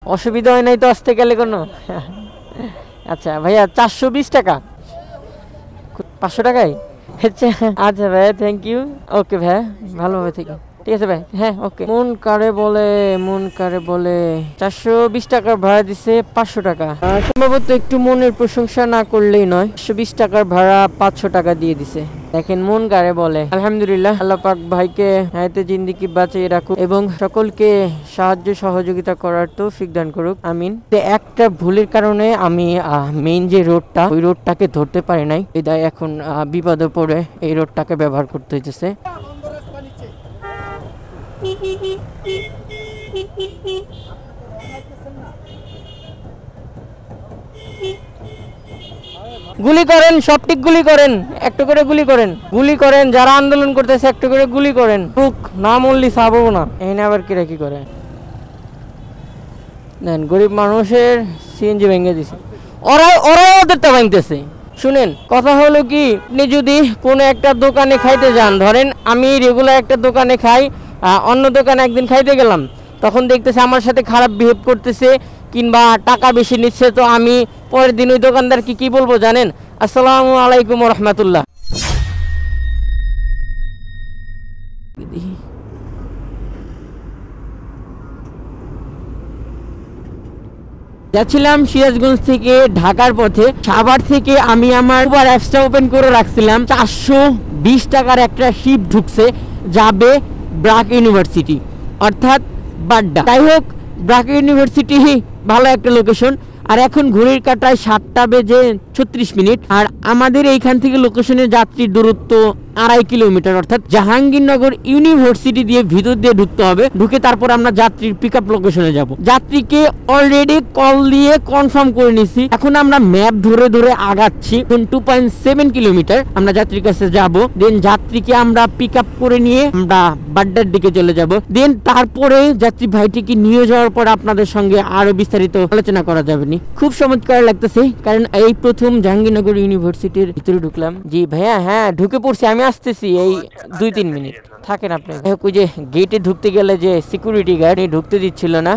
অসুবিধা হয় নাই তো আসতে গেলে কোনো? আচ্ছা ভাইয়া 420 টাকা, 500 টাকায়? আচ্ছা আচ্ছা ভাইয়া, থ্যাংক ইউ। ওকে ভাইয়া, ভালোভাবে থেকে। ঠিক আছে ভাই, হ্যাঁ ওকে। মন কারে বলে 420 টাকার ভাড়া দিছে 500 টাকা। সম্ভবত একটু মনের প্রশংসা না করলেই নয়, 120 টাকার ভাড়া 500 টাকা দিয়ে দিছে। দেখেন মন কারে বলে। আলহামদুলিল্লাহ, আল্লাহ পাক ভাইকে হায়াতে জিন্দেগি বাঁচিয়ে রাখুক এবং সকলকে সাহায্য সহযোগিতা করার তৌফিক দান করুক, আমিন। একটা ভুলের কারণে আমি মেইন যে রোডটা, ওই রোডটাকে ধরতে পারি নাই, বিদায় এখন বিপদে পড়ে এই রোডটাকে ব্যবহার করতে হইতেছে। গুলি করেন, সবটিক গুলি করেন, একটু করে গুলি করেন, যারা আন্দোলন করতেছে একটু করে গুলি করেন। না মরলি সাবো না, এখানে আবার কিরা কি করে দেন, গরিব মানুষের সিএনজি ভেঙে দিছে, ওরাই ওদেরটা ভাঙতেছে। শুনেন, কথা হলো কি, আপনি যদি কোনো একটা দোকানে খাইতে যান, ধরেন আমি রেগুলার একটা দোকানে খাই, অন্য দোকানে একদিন খাইতে গেলাম, তখন দেখতেছে আমার সাথে খারাপ বিহেভ করতেছে কিংবা টাকা বেশি নিচ্ছে, তো আমি পরের দিন ওই দোকানদারকে কি বলবো জানেন? আসসালামু আলাইকুম রহমতুল্লাহ। যাচ্ছিলাম সিরাজগঞ্জ থেকে ঢাকার পথে, সাভার থেকে আমি আমার উবার অ্যাপসটা ওপেন করে রাখছিলাম। 420 টাকার একটা শিপ ঢুকছে, যাবে ব্রাক ইউনিভার্সিটি, অর্থাৎ বাড্ডা। যাই হোক, ব্রাক ইউনিভার্সিটি ভালো একটা লোকেশন। আর এখন ঘড়ির কাঁটায় 7:36, আর আমাদের এইখান থেকে লোকেশনের যাত্রীর দূরত্ব 2.5 কিলোমিটার, অর্থাৎ জাহাঙ্গীরনগর ইউনিভার্সিটি দিয়ে ভিতর দিয়ে ঢুকতে হবে। ঢুকে তারপর আমরা যাত্রীর পিক আপ লোকেশনে যাব। যাত্রীকে অলরেডি কল দিয়ে কনফার্ম করে নিছি। এখন আমরা ম্যাপ ধরে ধরে আগাচ্ছি। 2.7 কিলোমিটার আমরা যাত্রীর কাছে যাব। দেন যাত্রীকে আমরা পিক আপ করে নিয়ে আমরা বাড্ডার দিকে চলে যাব। দেন তারপরে যাত্রী ভাইটিকে নিয়ে যাওয়ার পর আপনাদের সঙ্গে আরো বিস্তারিত আলোচনা করা যাবে। খুব চমৎকার লাগতেছে, কারণ এই প্রথম জাহাঙ্গীরনগর ইউনিভার্সিটির ভিতরে ঢুকলাম। জি ভাইয়া, হ্যাঁ ঢুকে পড়ছি, আমি আসতেছি, এই 2-3 মিনিট থাকেন আপনি। ওই যে গেটে ঢুকতে গেলে যে সিকিউরিটি গার্ড ঢুকতে দিচ্ছিল না,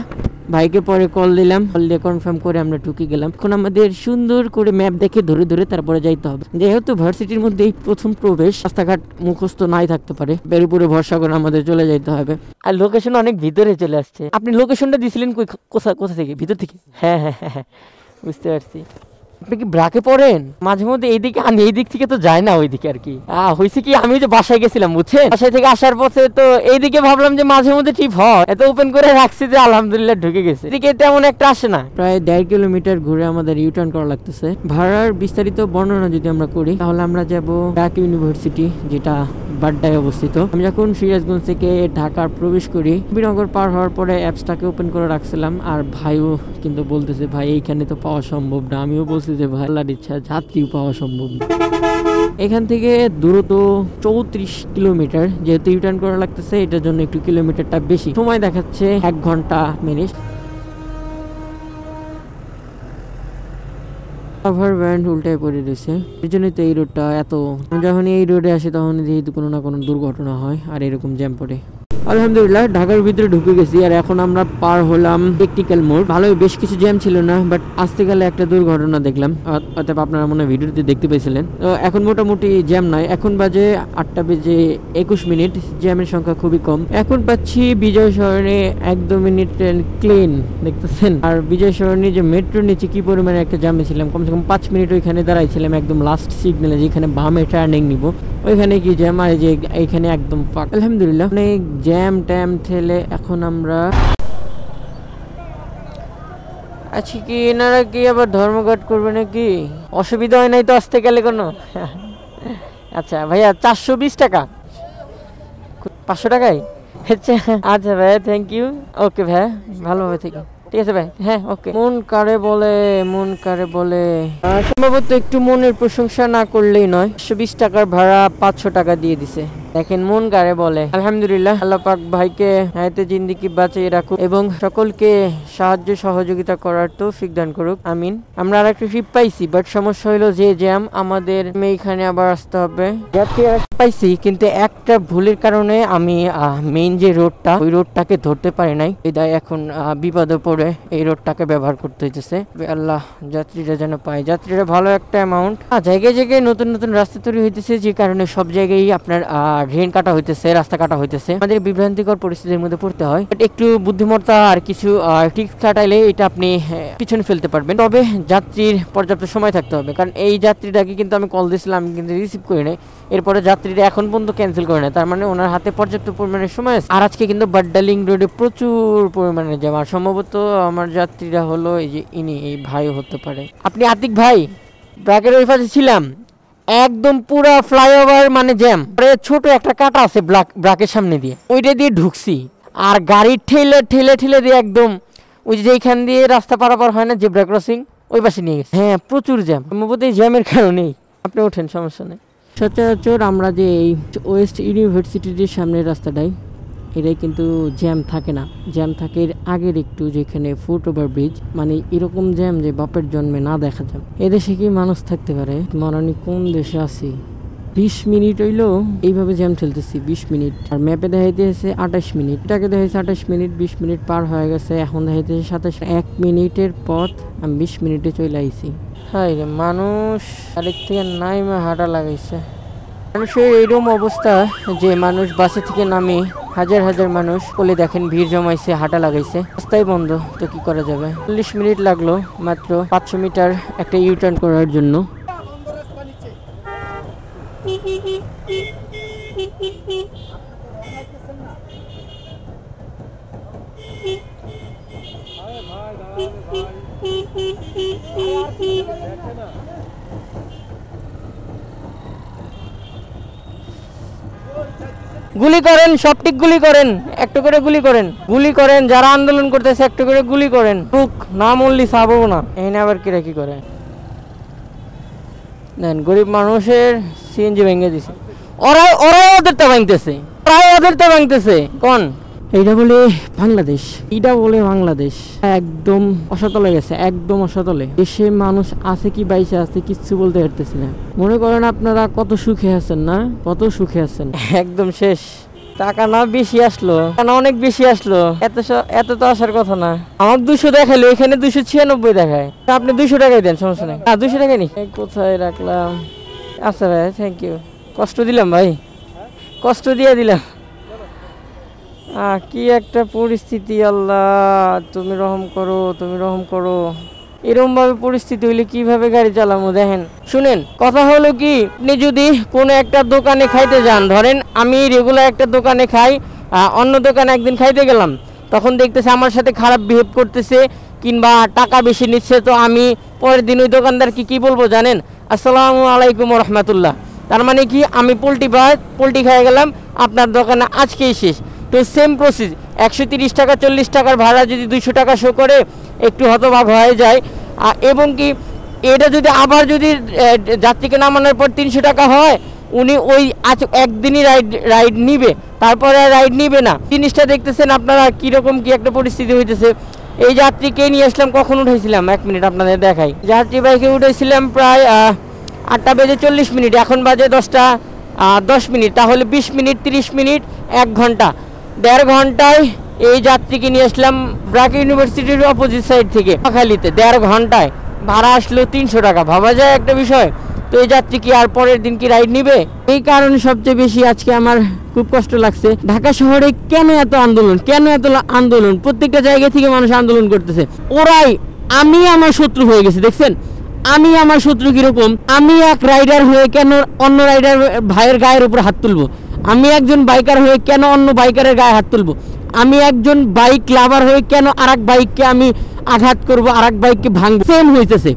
ভাইকে পরে কল দিলাম, কল দিয়ে কনফার্ম করে আমরা ঢুকে গেলাম। এখন আমাদের সুন্দর করে ম্যাপ দেখে ধরে ধরে তারপরে যাইতে হবে, যেহেতু ভার্সিটির মধ্যে এই প্রথম প্রবেশ, রাস্তাঘাট মুখস্থ নাই থাকতে পারে, বের উপরে ভরসা করে আমাদের চলে যাইতে হবে। আর লোকেশন অনেক ভিতরে চলে আসছে। আপনি লোকেশনটা দিছিলেন কোথা থেকে? ভিতর থেকে? হ্যাঁ হ্যাঁ হ্যাঁ, বুঝতে পারছি। আপনি কি ব্রাকে পড়েন? মাঝে মধ্যে এইদিকে, আমি এই দিক থেকে তো যাই না ওইদিকে আর কি। হয়েছে কি, আমি যে বাসায় গেছিলাম বুঝছেন, বাসায় থেকে আসার পথে তো এইদিকে ভাবলাম যে মাঝে মধ্যে ট্রিপ হয়, এত ওপেন করে রাখছি যে আলহামদুলিল্লাহ ঢুকে গেছে। এদিকে তেমন একটা আসে না। প্রায় 1.5 কিলোমিটার ঘুরে আমাদের ইউটার্ন করা লাগতেছে। ভাড়ার বিস্তারিত বর্ণনা যদি আমরা করি, তাহলে আমরা যাব ব্রাক ইউনিভার্সিটি, যেটা বাড্ডায় অবস্থিত। আমি যখন সিরাজগঞ্জ থেকে ঢাকার প্রবেশ করি, বিনগর পার হওয়ার পরে অ্যাপসটাকে ওপেন করে রাখছিলাম, আর ভাইও কিন্তু বলতেছে ভাই এইখানে তো পাওয়া সম্ভব না। আমিও বলছি যে ভাই আল্লাহর ইচ্ছা যাত্রীও পাওয়া সম্ভব না। এখান থেকে দূরত্ব 34 কিলোমিটার, যেহেতু ইউটার্ন করা লাগতেছে এটার জন্য একটু কিলোমিটারটা বেশি। সময় দেখাচ্ছে 1 ঘন্টা মিনিট। ওভার ব্যান্ড উল্টায় পড়ে রয়েছে, এই জন্যই তো এই রোডটা এত, যখন এই রোডে আসে তখন যেহেতু কোনো না কোনো দুর্ঘটনা হয় আর এরকম জ্যাম পড়ে। আলহামদুলিল্লাহ ঢাকার ভিতরে ঢুকে গেছি, আর এখন আমরা পার হলাম টেকনিক্যাল মোড়। ভালোই, বেশ কিছু জ্যাম ছিল না, বাট আসতে গেলে একটা দুর্ঘটনা দেখলাম, অতএব আপনারা মনে হয় ভিডিওতে দেখতে পেয়েছিলেন। তো এখন মোটামুটি জ্যাম নাই। এখন বাজে 8:21, জ্যামের সংখ্যা খুবই কম। এখন পাচ্ছি বিজয় সরণি 1-2 মিনিট ক্লিন, দেখতেছেন। আর বিজয় সরণি যে মেট্রো নিচে কি পরিমাণে একটা জ্যামে ছিলাম, কমসে কম 5 মিনিট ওইখানে দাঁড়াইছিলাম, একদম লাস্ট সিগন্যালে, যেখানে বামে টার্নিং নিব ওইখানে কি জ্যাম, আর যে এইখানে একদম ফাঁক। আলহামদুলিল্লাহ অনেক জ্যাম ট্যাম ঠেলে এখন আমরা আছি। কি এনারা কি আবার ধর্মঘট করবে নাকি? অসুবিধা হয় নাই তো আসতে গেলে কোনো? আচ্ছা ভাইয়া, 420 টাকা, 500 টাকায়? আচ্ছা ভাইয়া, থ্যাংক ইউ। ওকে ভাইয়া, ভালোভাবে থেকে। ঠিক আছে ভাই, হ্যাঁ ওকে। মন কারে বলে সম্ভবত একটু মনের প্রশংসা না করলেই নয়, 120 টাকার ভাড়া 500 টাকা দিয়ে দিছে। দেখেন মন কারে বলে। আলহামদুলিল্লাহ, আল্লাহ পাক ভাইকে হায়াতে জিন্দেগি বাঁচিয়ে রাখুক এবং সকলকে সাহায্য সহযোগিতা করার তৌফিক দান করুক, আমিন। আমরা আর একটা ট্রিপ পাইছি, বাট সমস্যা হলো যে জ্যাম, আমাদের এইখানে আবার আসতে হবে। পাইছি, কিন্তু একটা ভুলের কারণে আমি মেইন যে রোডটা, ওই রোডটাকে ধরতে পারি নাই। বিদায় এখন বিপদে পড়ে এই রোডটাকে ব্যবহার করতে হইতেছে। আল্লাহ যাত্রীরা যেন পায়, যাত্রীরা ভালো একটা অ্যামাউন্ট। জায়গায় জায়গায় নতুন নতুন রাস্তা তৈরি হইতেছে, যে কারণে সব জায়গায় আপনার ড্রেন কাটা হইতেছে, রাস্তা কাটা হইতেছে। আমাদের বিভ্রান্তিকর পরিস্থিতির মধ্যে পড়তে হয়, বাট একটু বুদ্ধিমত্তা আর কিছু ট্রিক্স খাটাইলে এটা আপনি পিছনে ফেলতে পারবেন। তবে যাত্রীর পর্যাপ্ত সময় থাকতে হবে, কারণ এই যাত্রীটাকে কিন্তু আমি কল দিয়েছিলাম, আমি কিন্তু রিসিভ করি নাই। এরপরে যাত্রীরা এখন পর্যন্ত ক্যান্সেল করে না, তার মানে ওনার হাতে পর্যাপ্ত পরিমাণে সময় আছে। আর আজকে কিন্তু বাড্ডালিং রোডে প্রচুর পরিমাণে জ্যাম, আর সম্ভবত আমার যাত্রীরা হলো এই যে ইনি, এই ভাই হতে পারে। আপনি আতিক ভাই, ব্র্যাকের ওই পাশে ছিলাম, একদম পুরা ফ্লাইওভার মানে জ্যাম। ছোট একটা কাটা আছে ব্র্যাকের সামনে দিয়ে, ওইটা দিয়ে ঢুকছি, আর গাড়ি ঠেলে ঠেলে ঠেলে দিয়ে একদম ওই যে এইখান দিয়ে রাস্তা পারাপার হয় না, জেব্রা ক্রসিং, ওই পাশে নিয়ে গেছে। হ্যাঁ, প্রচুর জ্যাম। সম্ভবত এই জ্যামের কারণেই। আপনি ওঠেন, সমস্যা নেই। সচরাচর আমরা যে এই ওয়েস্ট ইউনিভার্সিটির সামনের রাস্তাটাই, এটাই কিন্তু জ্যাম থাকে না। জ্যাম থাকে এর আগের একটু, যেখানে ফুট ওভার ব্রিজ, মানে এরকম জ্যাম যে বাপের জন্মে না দেখা যায়। এদেশে কি মানুষ থাকতে পারে? মারানি কোন দেশে আছি? 20 মিনিট হইলো এইভাবে জ্যাম ঠেলতেছি, 20 মিনিট। আর ম্যাপে দেখাইতেছে 28 মিনিট, এটাকে দেখাইছে 28 মিনিট, 20 মিনিট পার হয়ে গেছে। এখন দেখাইতেছে 27। 1 মিনিটের পথ আমি 20 মিনিটে চলে আইছি। হাই রে, মানুষ আরেক থেকে নাইমা হাঁটা লাগাইছে। মানুষের এইরকম অবস্থা যে মানুষ বাসে থেকে নামে, হাজার হাজার মানুষ বলে দেখেন ভিড় জমাইছে, হাঁটা লাগাইছে, রাস্তায় বন্ধ। তো কি করা যাবে? 40 মিনিট লাগলো মাত্র 500 মিটার একটা ইউটার্ন করার জন্য। গুলি করেন, সবটিক গুলি করেন, একটু করে গুলি করেন, গুলি করেন, যারা আন্দোলন করতেছে একটু করে গুলি করেন। না মরলি সাবো না, এখানে আবার কিরা কি করে দেন। গরিব মানুষের সিএনজি ভেঙে দিছে, ওরা ওদেরটা ভাঙতেছে, ওদেরটা ভাঙতেছে। কোন এইটা বলে বাংলাদেশ, এইটা বলে বাংলাদেশ একদম অসতলে গেছে, একদম অসতলে। দেশে মানুষ আছে কি বাইসে আছে কিচ্ছু বলতে পারতেছি না। মনে করেন আপনারা কত সুখে আছেন, না কত সুখে আছেন, একদম শেষ। টাকা না বেশি আসলো, না অনেক বেশি আসলো, এত তো আসার কথা না। আমার 200 দেখালো, এখানে 296 দেখায়। আপনি 200 টাকাই দেন, সমস্যা নেই। 200 টাকা নি, কোথায় রাখলাম? আচ্ছা ভাই, থ্যাংক ইউ। কষ্ট দিলাম ভাই, কষ্ট দিয়ে দিলাম। কি একটা পরিস্থিতি, আল্লাহ তুমি রহম করো, তুমি রহম করো। এরকম ভাবে পরিস্থিতি হইলে কিভাবে গাড়ি চালাবো? দেখেন, শুনেন, কথা হলো কি, আপনি যদি কোনো একটা দোকানে খাইতে যান, ধরেন আমি রেগুলার একটা দোকানে খাই, অন্য দোকানে একদিন খাইতে গেলাম, তখন দেখতেছে আমার সাথে খারাপ বিহেভ করতেছে কিংবা টাকা বেশি নিচ্ছে, তো আমি পরের দিন ওই দোকানদারকে কি বলবো জানেন? আসসালামু আলাইকুম রহমতুল্লাহ। তার মানে কি, আমি পোলট্রি খেয়ে গেলাম, আপনার দোকানে আজকেই শেষ। তো সেম প্রসেস, 130 টাকা 40 টাকার ভাড়া যদি 200 টাকা শো করে, একটু হতভাগ হয়ে যায়। এবং কি এটা যদি আবার যদি যাত্রীকে নামানোর পর 300 টাকা হয়, উনি ওই একদিনই রাইড নিবে, তারপরে রাইড নিবে না। জিনিসটা দেখতেছেন আপনারা কীরকম কি একটা পরিস্থিতি হইতেছে। এই যাত্রীকে নিয়ে আসলাম, কখন উঠেছিলাম 1 মিনিট আপনাদের দেখাই। যাত্রী বাইকে উঠেছিলাম প্রায় 8টা বেজে 40 মিনিট, এখন বাজে 10টা 10 মিনিট, তাহলে 20 মিনিট 30 মিনিট 1 ঘন্টা, 1.5 ঘন্টায় এই যাত্রীকে নিয়ে আসলাম ব্র্যাক ইউনিভার্সিটির অপোজিট সাইড থেকে খালিতে। 1.5 ঘন্টায় ভাড়া আসলো 300 টাকা, ভাবা যায় একটা বিষয়। তো এই যাত্রী কি আর পরের দিন কি রাইড নিবে? এই কারণে সবচেয়ে বেশি আজকে আমার খুব কষ্ট লাগছে। ঢাকা শহরে কেন এত আন্দোলন, কেন এত আন্দোলন? প্রত্যেকটা জায়গা থেকে মানুষ আন্দোলন করতেছে। ওরাই আমি আমার শত্রু হয়ে গেছে, দেখছেন? আমি আমার শত্রু কিরকম? আমি এক রাইডার হয়ে কেন অন্য রাইডার ভাইয়ের গায়ের উপর হাত তুলবো? আমি একজন বাইকার হয়ে কেন অন্য বাইকারের গায়ে হাত তুলবো? আমি একজন বাইক লাভার হয়ে কেন আরেক বাইককে আমি আঘাত করবো, আরেক বাইককে ভাঙবো? সেম হইতেছে।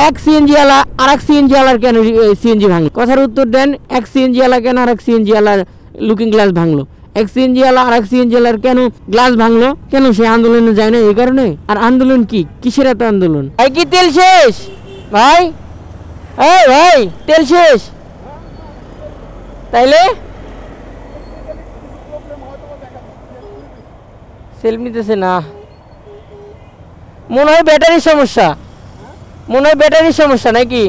এক সিএনজি আলা আরেক সিএনজি আলার কেন সিএনজি ভাঙলো? কথার উত্তর দেন। এক সিএনজি আলা কেন আরেক সিএনজি আলার লুকিং গ্লাস ভাঙলো? এক সিএনজি আলা আরেক সিএনজি আলার কেন গ্লাস ভাঙলো? কেন? সে আন্দোলনে যায় না এই কারণে। আর আন্দোলন কি, কিসের এত আন্দোলন? ভাই কি তেল শেষ? ভাই এই ভাই তেল শেষ? তাইলে সেলফ নিতেছে না, মনে হয় ব্যাটারির সমস্যা, মনে হয় ব্যাটারির সমস্যা নাকি?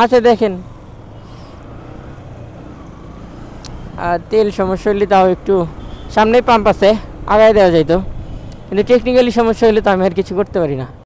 আচ্ছা দেখেন, আর তেল সমস্যা হলে তাও একটু সামনেই পাম্প আছে, আগায় দেওয়া যাইতো, কিন্তু টেকনিক্যালি সমস্যা হলে তো আমি আর কিছু করতে পারি না।